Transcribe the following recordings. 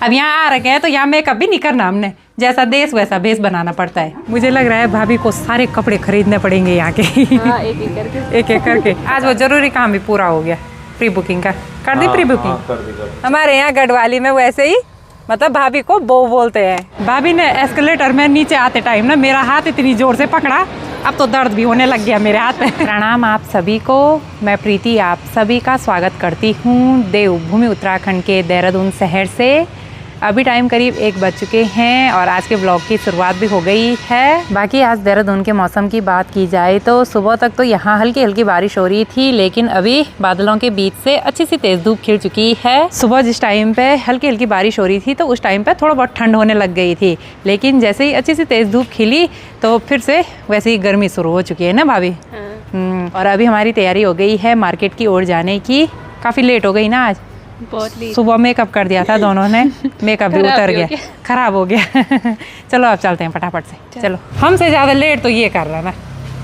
अब यहाँ आ रखे हैं तो यहाँ मेकअप भी नहीं करना हमने, जैसा देश वैसा भेष बनाना पड़ता है। मुझे लग रहा है भाभी को सारे कपड़े खरीदने पड़ेंगे यहाँ के। हाँ, एक एक करके आज वो जरूरी काम भी पूरा हो गया, प्री बुकिंग का कर दी। प्री बुकिंग कर दी। हमारे यहाँ गढ़वाली में वैसे ही मतलब भाभी को बो बोलते हैं। भाभी ने एस्केलेटर में नीचे आते टाइम ना मेरा हाथ इतनी जोर से पकड़ा, अब तो दर्द भी होने लग गया मेरे हाथ में। प्रणाम आप सभी को, मैं प्रीति आप सभी का स्वागत करती हूँ देवभूमि उत्तराखंड के देहरादून शहर से। अभी टाइम करीब 1 बज चुके हैं और आज के ब्लॉग की शुरुआत भी हो गई है। बाकी आज देहरादून के मौसम की बात की जाए तो सुबह तक तो यहाँ हल्की हल्की बारिश हो रही थी, लेकिन अभी बादलों के बीच से अच्छी सी तेज़ धूप खिल चुकी है। सुबह जिस टाइम पे हल्की हल्की बारिश हो रही थी तो उस टाइम पे थोड़ा बहुत ठंड होने लग गई थी, लेकिन जैसे ही अच्छी सी तेज़ धूप खिली तो फिर से वैसे ही गर्मी शुरू हो चुकी है ना भाभी। और अभी हमारी तैयारी हो गई है मार्केट की ओर जाने की। काफ़ी लेट हो गई ना आज, बहुत लेट। सुबह मेकअप कर दिया था दोनों ने, मेकअप भी उतर गया, खराब हो गया। चलो अब चलते हैं फटाफट से। चलो हमसे ज़्यादा लेट तो ये कर रहा ना,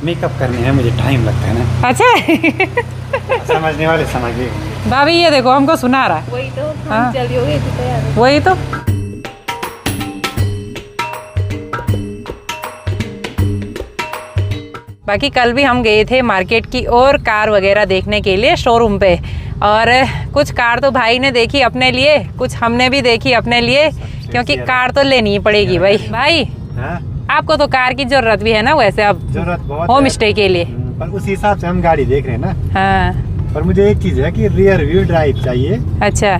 मेकअप करने में मुझे टाइम लगता है ना। अच्छा। समझने वाले समझ गए। भाभी ये देखो हमको सुना रहा, वही तो हाँ। हम जल्दी हो गए थे तैयार। वही तो। बाकी कल भी हम गए थे मार्केट की ओर कार वगैरह देखने के लिए शोरूम पे, और कुछ कार तो भाई ने देखी अपने लिए, कुछ हमने भी देखी अपने लिए, क्योंकि कार तो लेनी ही पड़ेगी भाई। भाई हाँ? आपको तो कार की जरूरत भी है ना वैसे अब जरूरत बहुत होम स्टे के लिए। पर उस हिसाब से हम गाड़ी देख रहे हैं ना। हाँ पर मुझे एक चीज है कि रियर व्यू ड्राइव चाहिए, अच्छा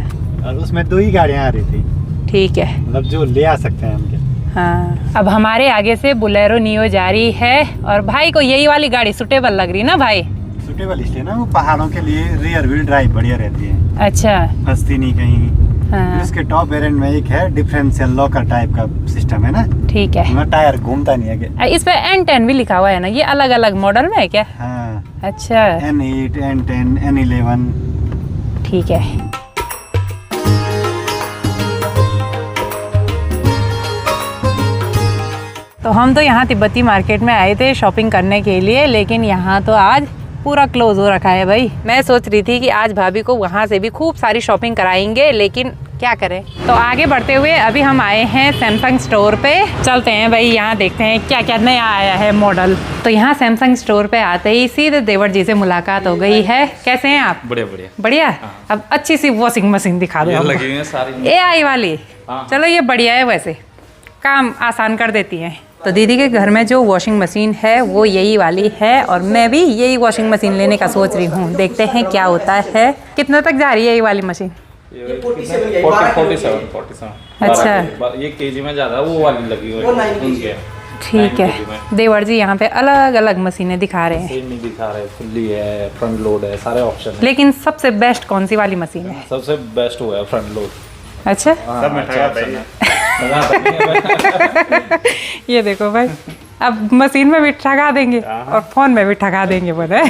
और उसमें 2 ही गाड़ियाँ आ रही थी, ठीक है। मतलब जो ले आ सकते हैं हम क्या। हाँ अब हमारे आगे से बोलेरो नियो जा रही है और भाई को यही वाली गाड़ी सुटेबल लग रही ना भाई। सुटेबल इसलिए ना, वो पहाड़ों के लिए रियर व्हील ड्राइव बढ़िया रहती है, अच्छा फंसती नहीं कहीं। हाँ इसके टॉप वेरिएंट में एक है डिफरेंशियल लॉकर टाइप का सिस्टम है ना, ठीक है। उसमें टायर घूमता नहीं है क्या। इस पे N10 भी लिखा हुआ है ना, ये अलग अलग मॉडल में है क्या? हाँ, अच्छा N8, N10, N11। ठीक है। तो हम तो यहाँ तिब्बती मार्केट में आए थे शॉपिंग करने के लिए, लेकिन यहाँ तो आज पूरा क्लोज हो रखा है भाई। मैं सोच रही थी कि आज भाभी को वहाँ से भी खूब सारी शॉपिंग कराएंगे, लेकिन क्या करें। तो आगे बढ़ते हुए अभी हम आए हैं सैमसंग स्टोर पे, चलते हैं भाई यहाँ देखते हैं क्या क्या नया आया है मॉडल। तो यहाँ सैमसंग स्टोर पे आते ही सीधे देवर जी से मुलाकात हो गई है। कैसे हैं आप? बढ़िया बढ़िया बढ़िया। अब अच्छी सी वॉशिंग मशीन दिखा दो ये हमको। लगी हुई है सारी AI वाली। हाँ। चलो ये बढ़िया है, वैसे काम आसान कर देती है। तो दीदी के घर में जो वॉशिंग मशीन है वो यही वाली है, और मैं भी यही वॉशिंग मशीन लेने का सोच रही हूँ। देखते हैं क्या होता है। कितने तक जा रही है ये वाली मशीन? 47 अच्छा। ये केजी में ज्यादा वो वाली लगी हुई है उनके। ठीक है। देवर जी यहाँ पे अलग अलग मशीनें दिखा रहे हैं, सेम नहीं दिखा रहे, फुल्ली है, फ्रंट लोड है, सारे ऑप्शन है। लेकिन सबसे बेस्ट कौन सी वाली मशीन है? सबसे बेस्ट हुआ है फ्रंट लोड। अच्छा सब में ठगा पाइए। ये देखो भाई, अब मशीन में भी ठगा देंगे और फोन में भी ठगा देंगे बोले।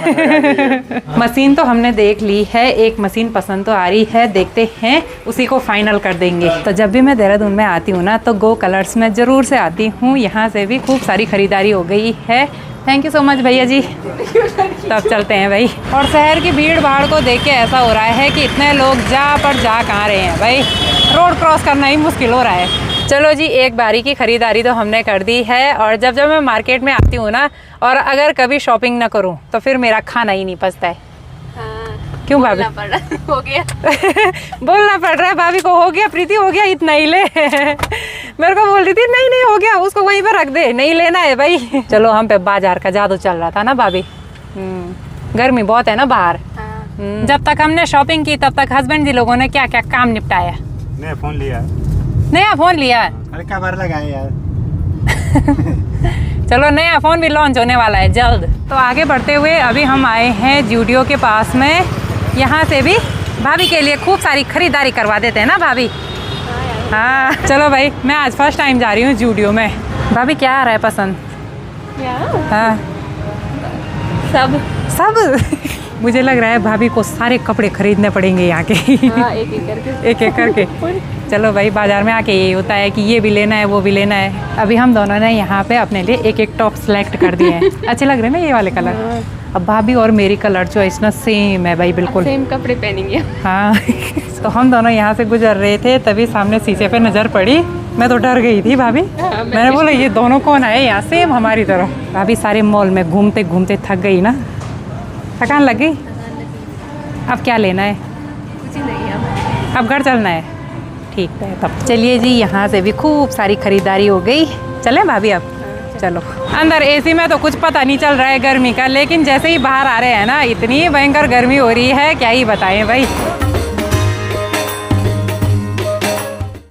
मशीन तो हमने देख ली है, एक मशीन पसंद तो आ रही है, देखते हैं उसी को फाइनल कर देंगे। तो जब भी मैं देहरादून में आती हूँ ना तो गो कलर्स में ज़रूर से आती हूँ। यहाँ से भी खूब सारी खरीदारी हो गई है। थैंक यू सो मच भैया जी। तब चलते हैं भाई। और शहर की भीड़ भाड़ को देख के ऐसा हो रहा है कि इतने लोग जा कहाँ रहे हैं भाई, रोड क्रॉस करना ही मुश्किल हो रहा है। चलो जी, एक बारी की खरीदारी तो हमने कर दी है, और जब मैं मार्केट में आती हूँ ना और अगर कभी शॉपिंग ना करूँ तो फिर मेरा खाना ही नहीं पचता है। हाँ, क्यों भाभी? हो गया। बोलना पड़ रहा है भाभी को, हो गया प्रीति, हो गया, इतना ही ले। मेरे को बोल रही थी नहीं नहीं हो गया, उसको वहीं पर रख दे, नहीं लेना है भाई। चलो हम पे बाजार का जादू चल रहा था ना भाभी। गर्मी बहुत है ना बाहर। हाँ। जब तक हमने शॉपिंग की तब तक हस्बैंड जी लोगों ने क्या क्या काम निपटाया। नया फोन लिया। नया फोन लिया? अरे कवर लगाए यार। चलो नया फोन भी लॉन्च होने वाला है जल्द। तो आगे बढ़ते हुए अभी हम आए हैं जूडियो के पास में। यहाँ से भी भाभी के लिए खूब सारी खरीदारी करवा देते हैं ना भाभी। हाँ चलो भाई, मैं आज फर्स्ट टाइम जा रही हूँ जूडियो में। भाभी क्या आ रहा है पसंद? हाँ सब मुझे लग रहा है भाभी को सारे कपड़े खरीदने पड़ेंगे यहाँ के। हाँ, एक एक करके। चलो भाई, बाजार में आके यही होता है कि ये भी लेना है वो भी लेना है। अभी हम दोनों ने यहाँ पे अपने लिए एक एक टॉप सेलेक्ट कर दिए हैं। अच्छे लग रहे हैं ना ये वाले कलर? अब भाभी और मेरी कलर चॉइस ना सेम है भाई, बिल्कुल सेम कपड़े पहनेंगे। हाँ। तो हम दोनों यहाँ से गुजर रहे थे, तभी सामने शीशे पे नज़र पड़ी। मैं तो डर गई थी भाभी। मैंने बोला ये दोनों कौन आए यहाँ, सेम हमारी तरह। भाभी सारे मॉल में घूमते घूमते थक गई ना, थकान लग गई। अब क्या लेना है? कुछ नहीं, अब घर चलना है। ठीक है तब चलिए जी, यहाँ से भी खूब सारी खरीदारी हो गई। चलें भाभी अब? चलो। अंदर एसी में तो कुछ पता नहीं चल रहा है गर्मी का, लेकिन जैसे ही बाहर आ रहे हैं ना, इतनी भयंकर गर्मी हो रही है, क्या ही बताएं भाई।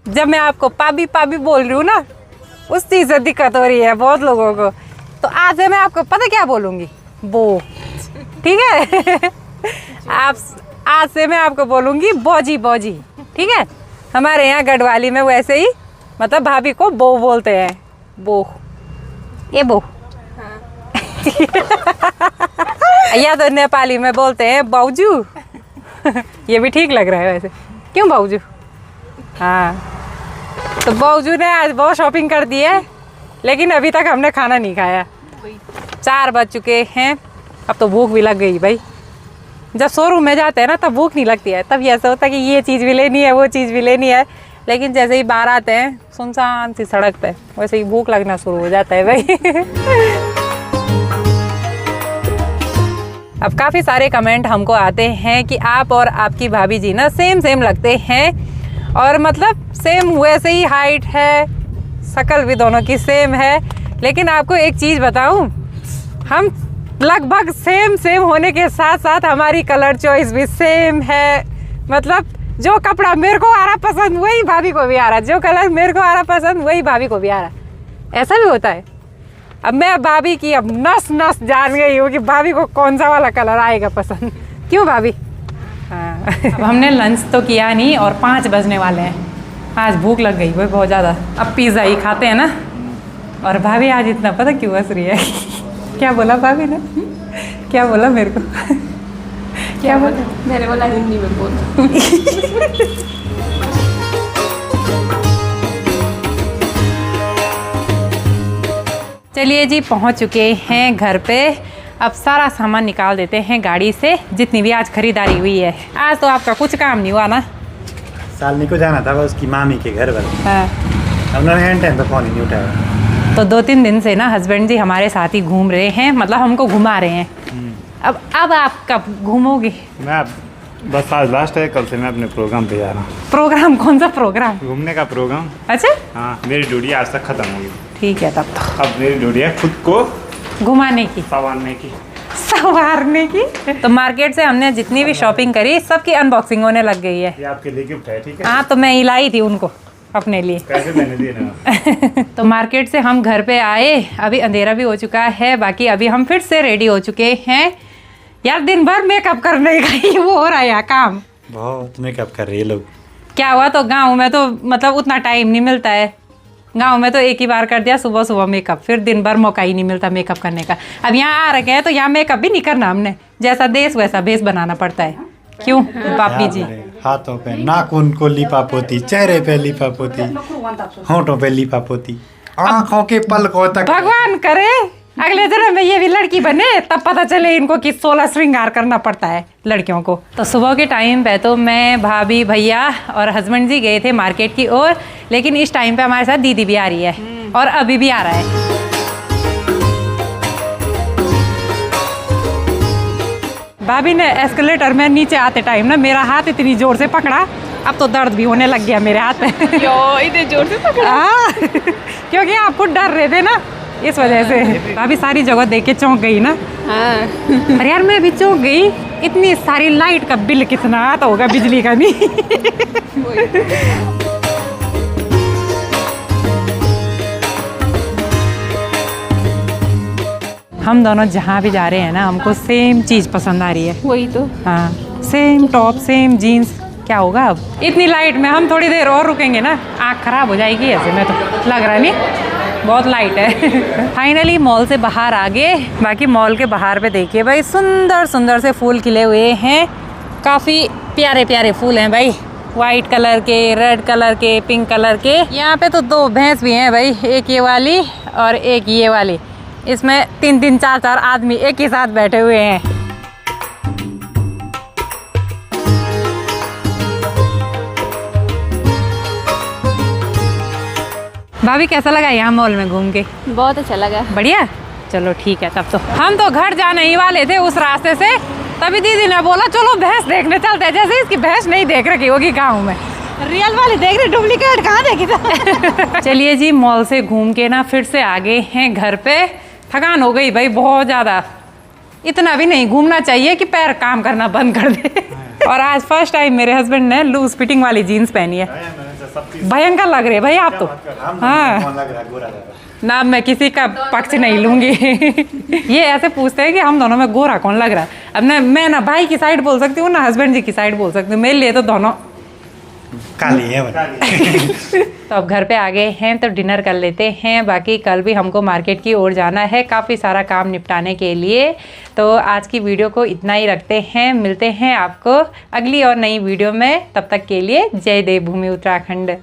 जब मैं आपको पाबी पाबी बोल रही हूँ ना, उस चीज़ से दिक्कत हो रही है बहुत लोगों को। तो आज से मैं आपको पता क्या बोलूँगी, वो, ठीक है? आप आज से मैं आपको बोलूँगी बौजी बौजी, ठीक है? हमारे यहाँ गढ़वाली में वैसे ही मतलब भाभी को बो बोलते हैं, बो, ये बो। या तो नेपाली में बोलते हैं बाऊजू। ये भी ठीक लग रहा है वैसे, क्यों बाऊजू? हाँ, तो बाऊजू ने आज बहुत शॉपिंग कर दी है, लेकिन अभी तक हमने खाना नहीं खाया। 4 बज चुके हैं, अब तो भूख भी लग गई भाई। जब शोरूम में जाते हैं ना तब भूख नहीं लगती है, तब ऐसा होता है कि ये चीज़ भी लेनी है, वो चीज़ भी लेनी है। लेकिन जैसे ही बाहर आते हैं सुनसान सी सड़क पे, वैसे ही भूख लगना शुरू हो जाता है भाई। अब काफ़ी सारे कमेंट हमको आते हैं कि आप और आपकी भाभी जी ना सेम सेम लगते हैं, और मतलब सेम वैसे ही हाइट है, शक्ल भी दोनों की सेम है। लेकिन आपको एक चीज़ बताऊं, हम लगभग सेम सेम होने के साथ साथ हमारी कलर चॉइस भी सेम है। मतलब जो कपड़ा मेरे को आ रहा पसंद वही भाभी को भी आ रहा, जो कलर मेरे को आ रहा पसंद वही भाभी को भी आ रहा। ऐसा भी होता है। अब मैं भाभी की अब नस नस जान गई हूँ कि भाभी को कौन सा वाला कलर आएगा पसंद। क्यों भाभी? हाँ। अब हमने लंच तो किया नहीं और 5 बजने वाले हैं। आज भूख लग गई भाई बहुत ज़्यादा। अब पिज़्ज़ा ही खाते हैं ना। और भाभी आज इतना पता क्यों हंस रही है? क्या बोला भाभी ने? क्या बोला मेरे को? क्या बोला? मैंने बोला हिंदी में बोल। चलिए जी, पहुंच चुके हैं घर पे। अब सारा सामान निकाल देते हैं गाड़ी से, जितनी भी आज खरीदारी हुई है। आज तो आपका कुछ काम नहीं हुआ ना? सालनी को जाना था उसकी मामी के घर पर। हाँ। उन्होंने एंड टाइम पे फोन ही नहीं उठाया। तो 2-3 दिन से ना हस्बैंड जी हमारे साथ ही घूम रहे हैं, मतलब हमको घुमा रहे हैं। अब आप कब घूमोगे? मैं बस आज लास्ट है, कल से मैं अपने प्रोग्राम पे जा रहा हूँ। प्रोग्राम? कौन सा प्रोग्राम? घूमने का प्रोग्राम। अच्छा, हाँ, मेरी ड्यूटी आज तक खत्म होगी। ठीक है तब तो। अब मेरी ड्यूटी है खुद को घुमाने की, संवारने की। तो मार्केट से हमने जितनी भी शॉपिंग करी सबकी अनबॉक्सिंग होने लग गई है। ये आपके लिए गिफ्ट है, ठीक है? हाँ, तो मैं ही लाई थी उनको अपने लिए। पैसे मैंने दिए ना। तो मार्केट से हम घर पे आए, अभी अंधेरा भी हो चुका है। बाकी अभी हम फिर से रेडी हो चुके हैं। यार दिन भर मेकअप करने का ही वो हो रहा है यार काम। बहुत मेकअप कर रही है लोग। क्या हुआ, तो गांव में तो मतलब उतना टाइम नहीं मिलता है। गांव में तो एक ही बार कर दिया सुबह सुबह मेकअप, फिर दिन भर मौका ही नहीं मिलता मेकअप करने का। अब यहाँ आ रखे हैं तो यहाँ मेकअप भी नहीं करना हमने, जैसा देश वैसा भेष बनाना पड़ता है। क्यों पापी जी? हाथों पे नाखून को लिपाप होती, चेहरे पे लिपाप होती, होंठों पे लिपाप होती, आँखों के पलकों तक। भगवान करे अगले जन्म में ये भी लड़की बने, तब पता चले इनको कि 16 श्रृंगार करना पड़ता है लड़कियों को। तो सुबह के टाइम पे तो मैं, भाभी, भैया और हस्बैंड जी गए थे मार्केट की ओर, लेकिन इस टाइम पे हमारे साथ दीदी भी आ रही है और अभी भी आ रहा है। भाभी ने एस्केलेटर में नीचे आते टाइम ना मेरा हाथ इतनी जोर से पकड़ा, अब तो दर्द भी होने लग गया मेरे हाथ में। इतने जोर से पकड़ा? क्योंकि आपको डर रहे थे ना, इस वजह से। भाभी सारी जगह देख के चौंक गई ना। हाँ। अरे यार मैं भी चौंक गई, इतनी सारी लाइट का बिल कितना आता होगा बिजली का भी। हम दोनों जहाँ भी जा रहे हैं ना, हमको सेम चीज़ पसंद आ रही है। वही तो। हाँ, सेम टॉप, सेम जीन्स। क्या होगा अब इतनी लाइट में? हम थोड़ी देर और रुकेंगे ना, आँख खराब हो जाएगी ऐसे में, तो लग रहा नहीं, बहुत लाइट है। फाइनली मॉल से बाहर आ गए। बाकी मॉल के बाहर पे देखिए भाई, सुंदर सुंदर से फूल खिले हुए हैं। काफ़ी प्यारे प्यारे फूल हैं भाई, वाइट कलर के, रेड कलर के, पिंक कलर के। यहाँ पे तो 2 भैंस भी हैं भाई, एक ये वाली और एक ये वाली। इसमें 3-3, 4-4 आदमी एक ही साथ बैठे हुए हैं। भाभी कैसा लगा यहाँ मॉल में घूम के? बहुत अच्छा लगा। बढ़िया, चलो ठीक है। तब तो हम तो घर जाने ही वाले थे उस रास्ते से, तभी दीदी ने बोला चलो भैंस देखने चलते हैं। जैसे इसकी भैंस नहीं देख रखी होगी गाँव में, रियल वाली देख रही, डुप्लीकेट कहाँ देखी था। चलिए जी, मॉल से घूम के ना फिर से आ गए हैं घर पे। थकान हो गई भाई बहुत ज़्यादा, इतना भी नहीं घूमना चाहिए कि पैर काम करना बंद कर दे। और आज फर्स्ट टाइम मेरे हस्बैंड ने लूज फिटिंग वाली जीन्स पहनी है, भयंकर लग रहे भाई आप तो। हाँ ना, मैं किसी का पक्ष नहीं लूंगी। ये ऐसे पूछते हैं कि हम दोनों में गोरा कौन लग रहा है। अब ना मैं ना भाई की साइड बोल सकती हूँ ना हस्बैंड जी की साइड बोल सकती हूँ, मेरे लिए तो दोनों काली है। तो अब घर पे आ गए हैं तो डिनर कर लेते हैं। बाकी कल भी हमको मार्केट की ओर जाना है, काफ़ी सारा काम निपटाने के लिए। तो आज की वीडियो को इतना ही रखते हैं, मिलते हैं आपको अगली और नई वीडियो में। तब तक के लिए जय देवभूमि उत्तराखंड।